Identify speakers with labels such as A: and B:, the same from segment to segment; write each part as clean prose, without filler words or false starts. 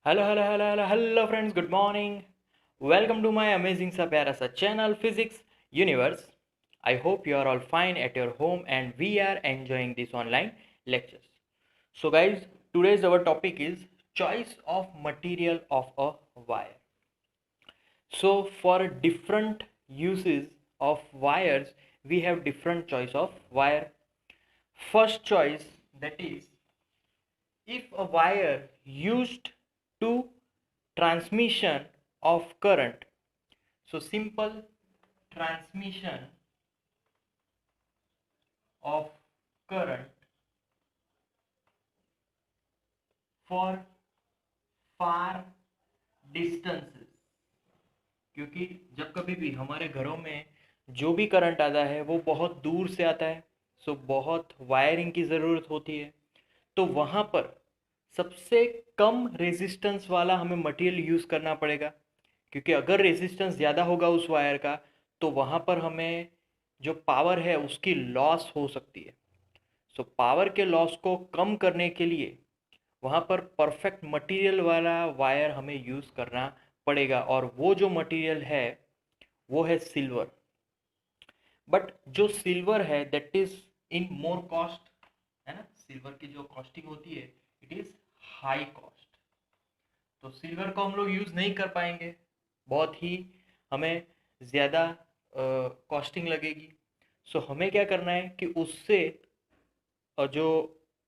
A: Hello friends, good morning. Welcome to my amazing सा प्यारा सा channel Physics Universe. I hope you are all fine at your home and we are enjoying this online lectures. So guys, today's our topic is choice of material of a wire. So for different uses of wires, we have different choice of wire. First choice, that is, if a wire used to transmission of current, so simple transmission of current for far distances, क्योंकि जब कभी भी हमारे घरों में जो भी current आता है वो बहुत दूर से आता है, सो बहुत वायरिंग की ज़रूरत होती है। तो वहाँ पर सबसे कम रेजिस्टेंस वाला हमें मटेरियल यूज़ करना पड़ेगा, क्योंकि अगर रेजिस्टेंस ज़्यादा होगा उस वायर का तो वहाँ पर हमें जो पावर है उसकी लॉस हो सकती है। सो पावर के लॉस को कम करने के लिए वहाँ पर परफेक्ट मटेरियल वाला वायर हमें यूज़ करना पड़ेगा, और वो जो मटेरियल है वो है सिल्वर। बट जो सिल्वर है that is in more cost, है ना। सिल्वर की जो कॉस्टिंग होती है इट इज हाई कॉस्ट, तो सिल्वर को हम लोग यूज़ नहीं कर पाएंगे, बहुत ही हमें ज़्यादा कॉस्टिंग लगेगी। सो हमें क्या करना है कि उससे जो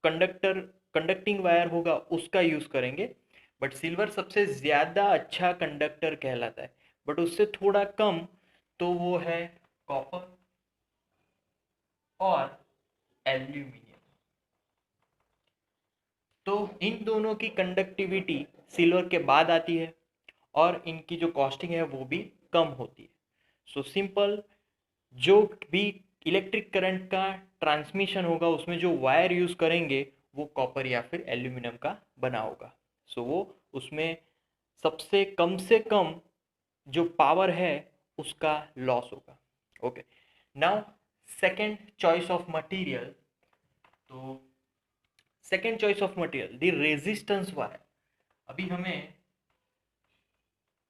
A: कंडक्टिंग वायर होगा उसका यूज़ करेंगे। बट सिल्वर सबसे ज़्यादा अच्छा कंडक्टर कहलाता है, बट उससे थोड़ा कम तो वो है कॉपर और एल्यूमिनियम। तो इन दोनों की कंडक्टिविटी सिल्वर के बाद आती है और इनकी जो कॉस्टिंग है वो भी कम होती है। सो सिंपल, जो भी इलेक्ट्रिक करंट का ट्रांसमिशन होगा उसमें जो वायर यूज़ करेंगे वो कॉपर या फिर एल्यूमिनियम का बना होगा। सो वो उसमें सबसे कम से कम जो पावर है उसका लॉस होगा। Okay, now second choice of material. तो second choice of material the resistance wire. अभी हमें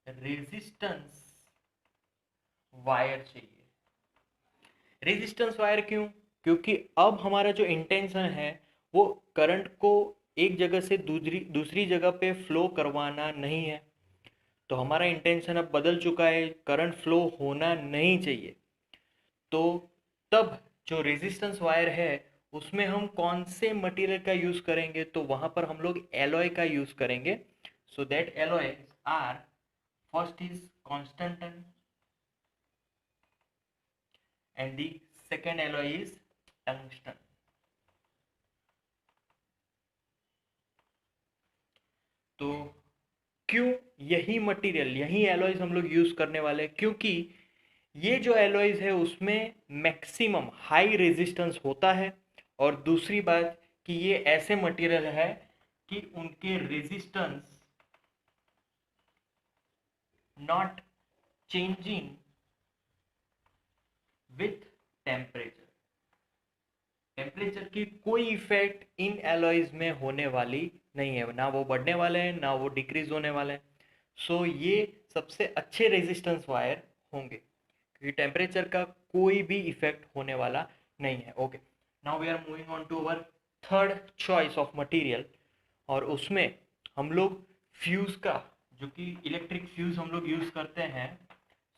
A: रेजिस्टेंस वायर चाहिए। रेजिस्टेंस वायर क्यों? क्योंकि अब हमारा जो इंटेंशन है वो करंट को एक जगह से दूसरी दूसरी जगह पे फ्लो करवाना नहीं है। तो हमारा इंटेंशन अब बदल चुका है, करंट फ्लो होना नहीं चाहिए। तो तब जो रेजिस्टेंस वायर है उसमें हम कौन से मटेरियल का यूज़ करेंगे? तो वहाँ पर हम लोग एलॉय का यूज़ करेंगे। So that alloy are, first is constantan and the second alloy is tungsten. तो क्यों यही मटेरियल, यही एलॉयज हम लोग यूज करने वाले हैं? क्योंकि ये जो एलॉयज है उसमें मैक्सिमम हाई रेजिस्टेंस होता है, और दूसरी बात कि ये ऐसे मटेरियल है कि उनके resistance not changing with temperature. Temperature की कोई इफेक्ट इन एलॉयज में होने वाली नहीं है, ना वो बढ़ने वाले हैं ना वो डिक्रीज होने वाले हैं। सो ये सबसे अच्छे रेजिस्टेंस वायर होंगे, क्योंकि टेम्परेचर का कोई भी इफेक्ट होने वाला नहीं है। Okay, now we are moving on to our third choice of material, और उसमें हम लोग फ्यूज का, जो कि इलेक्ट्रिक फ्यूज हम लोग यूज करते हैं,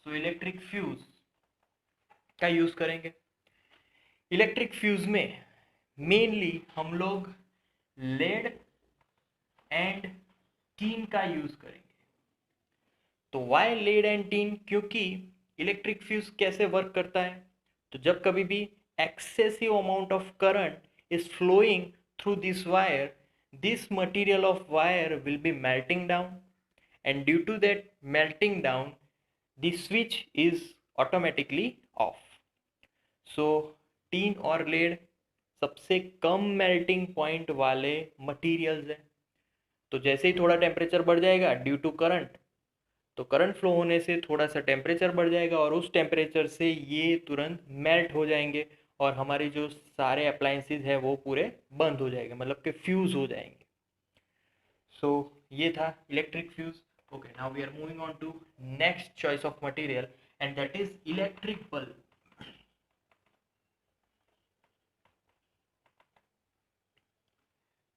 A: सो इलेक्ट्रिक फ्यूज का यूज करेंगे। इलेक्ट्रिक फ्यूज में मेनली हम लोग लेड एंड टीन का यूज करेंगे। तो वाई लेड एंड टीन? क्योंकि इलेक्ट्रिक फ्यूज कैसे वर्क करता है? तो जब कभी भी excessive amount of current is flowing through this wire, this material of wire will be melting down, and due to that melting down the switch is automatically off. So tin और lead सबसे कम melting point वाले materials हैं। तो जैसे ही थोड़ा temperature बढ़ जाएगा due to current, तो करंट फ्लो होने से थोड़ा सा टेम्परेचर बढ़ जाएगा और उस टेम्परेचर से ये तुरंत मेल्ट हो जाएंगे, और हमारे जो सारे अप्लायंसेस है वो पूरे बंद हो जाएंगे, मतलब कि फ्यूज़ हो जाएंगे। सो ये था electric fuse. Okay, now we are moving on to next choice of material and that is electric bulb.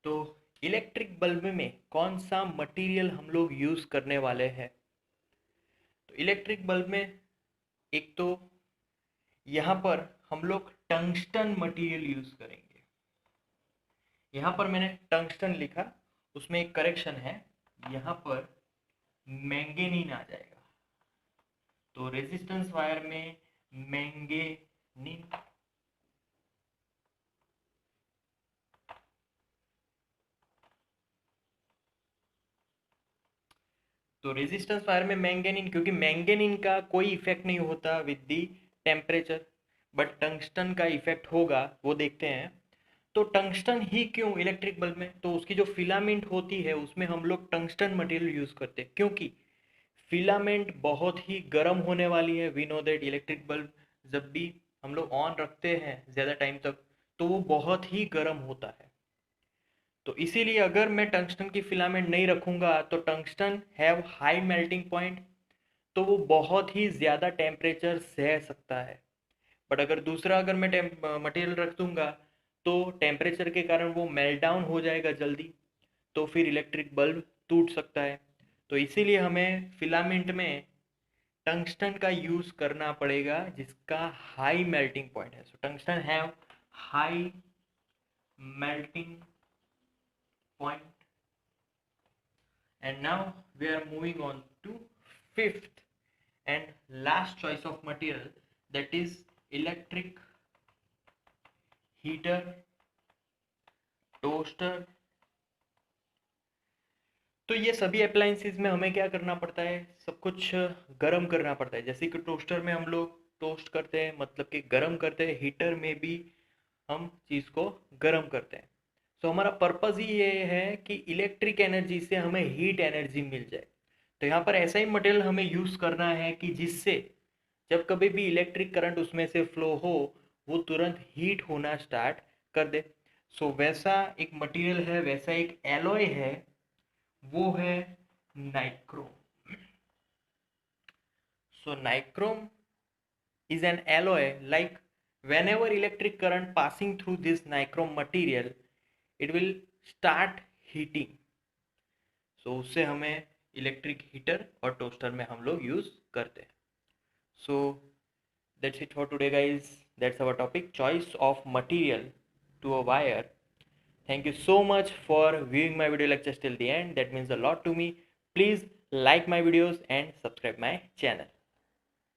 A: तो इलेक्ट्रिक बल्ब में कौन सा मटेरियल हम लोग यूज करने वाले हैं? तो इलेक्ट्रिक बल्ब में एक तो यहाँ पर हम लोग टंगस्टन मटेरियल यूज करेंगे. यहाँ पर मैंने टंगस्टन लिखा, उसमें एक करेक्शन है, यहाँ पर मैंगेनीन आ जाएगा. तो रेजिस्टेंस वायर में मैंगेनीन, तो रेजिस्टेंस वायर में मैंगेनीन, क्योंकि मैंगेनीन का कोई इफेक्ट नहीं होता with the temperature, but tungsten का इफेक्ट होगा, वो देखते हैं. तो टंगस्टन ही क्यों इलेक्ट्रिक बल्ब में? तो उसकी जो फिलामेंट होती है उसमें हम लोग टंगस्टन मटेरियल यूज करते हैं, क्योंकि फिलामेंट बहुत ही गर्म होने वाली है. We know that electric bulb जब भी हम लोग ऑन रखते हैं ज़्यादा टाइम तक तो वो बहुत ही गर्म होता है. तो इसीलिए अगर मैं टंगस्टन की फिलामेंट नहीं रखूंगा तो tungsten have high melting point, तो वो बहुत ही ज़्यादा टेम्परेचर सह सकता है. बट अगर दूसरा अगर मैं मटेरियल रख दूंगा तो टेम्परेचर के कारण वो मेल्ट डाउन हो जाएगा जल्दी, तो फिर इलेक्ट्रिक बल्ब टूट सकता है. तो इसीलिए हमें फिलामेंट में टंगस्टन का यूज़ करना पड़ेगा जिसका हाई मेल्टिंग पॉइंट है. So tungsten have high melting point. And now we are moving on to fifth and last choice of material, that is electric heater, toaster. तो ये सभी अप्लायंसेस में हमें क्या करना पड़ता है? सब कुछ गर्म करना पड़ता है. जैसे कि टोस्टर में हम लोग टोस्ट करते हैं, मतलब कि गर्म करते हैं. हीटर में भी हम चीज़ को गर्म करते हैं. तो हमारा पर्पज़ ही ये है कि इलेक्ट्रिक एनर्जी से हमें हीट एनर्जी मिल जाए. तो यहाँ पर ऐसा ही मटेरियल हमें यूज़ करना है कि जिससे जब कभी भी इलेक्ट्रिक करंट उसमें से फ्लो हो वो तुरंत हीट होना स्टार्ट कर दे. सो वैसा एक मटेरियल है, वैसा एक एलॉय है, वो है nichrome. So nichrome is an alloy, like whenever electric current passing through this nichrome material it will start heating. so उससे हमें इलेक्ट्रिक हीटर और टोस्टर में हम लोग यूज करते हैं. so that's it for today guys. That's our topic, choice of material to a wire. Thank you so much for viewing my video lectures till the end. That means a lot to me. Please like my videos and subscribe my channel.